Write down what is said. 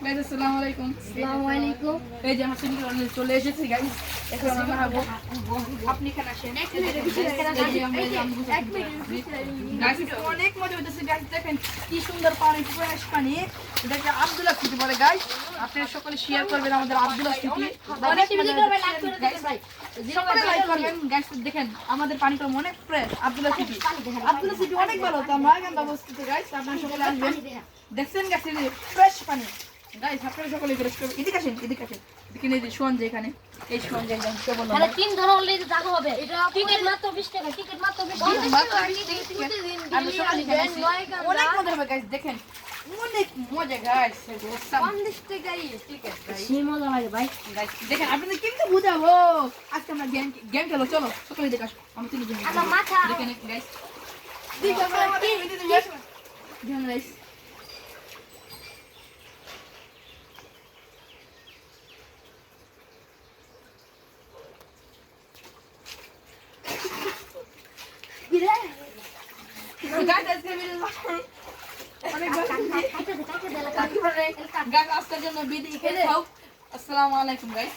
Guys আসসালামু আলাইকুম। আসসালামু আলাইকুম। এই যে আমার সিঙ্গেল অনলাইন চলে এসেছি গাইস। এখন আমরা খাবো। আপনি এখানে আসেন। গাইস অনেক মজা হইতেছে গাইস, দেখেন কি সুন্দর পানি, ফ্রেশ পানি। এটাকে আব্দুল্লাহ সিটি বলে গাইস। আপনারা সকলে শেয়ার করবেন আমাদের আব্দুল্লাহ সিটি। অনেক মজা গাইস ভাই। সকলে লাইক করবেন গাইস, দেখেন আমাদের পানিটা অনেক fresh. Abdullah city, Abdullah city অনেক ভালো। তো আমরা গান ব্যবস্থিত গাইস, আপনারা সকলে আসবেন। দেখছেন গাইস ফ্রেশ পানি গাইস, আপনারা সকলে ফ্রেশ করবেন। এদিকে আসেন, এদিকে আসেন। দেখেন এই যে শোন যে এখানে এই শোন যে একদম কেবল না। তাহলে তিন ধরো হলে জায়গা হবে। টিকিট মাত্র 20 টাকা, টিকিট মাত্র 20 টাকা। আমি সকলে গাইস অনেক মজা হবে গাইস, দেখেন অনেক মজা গাইস। 50 টাকাই টিকিট গাইস। সেই মজা লাগে ভাই। গাইস দেখেন আপনাদের কেমনে বুঝাবো। আজকে আমরা গেম খেলো, চলো সকলে দেখে আসো। আমি তিন জন আমার মাথা দেখেন গাইস, দেখেন গাইস আসসালামু আলাইকুম গাইস।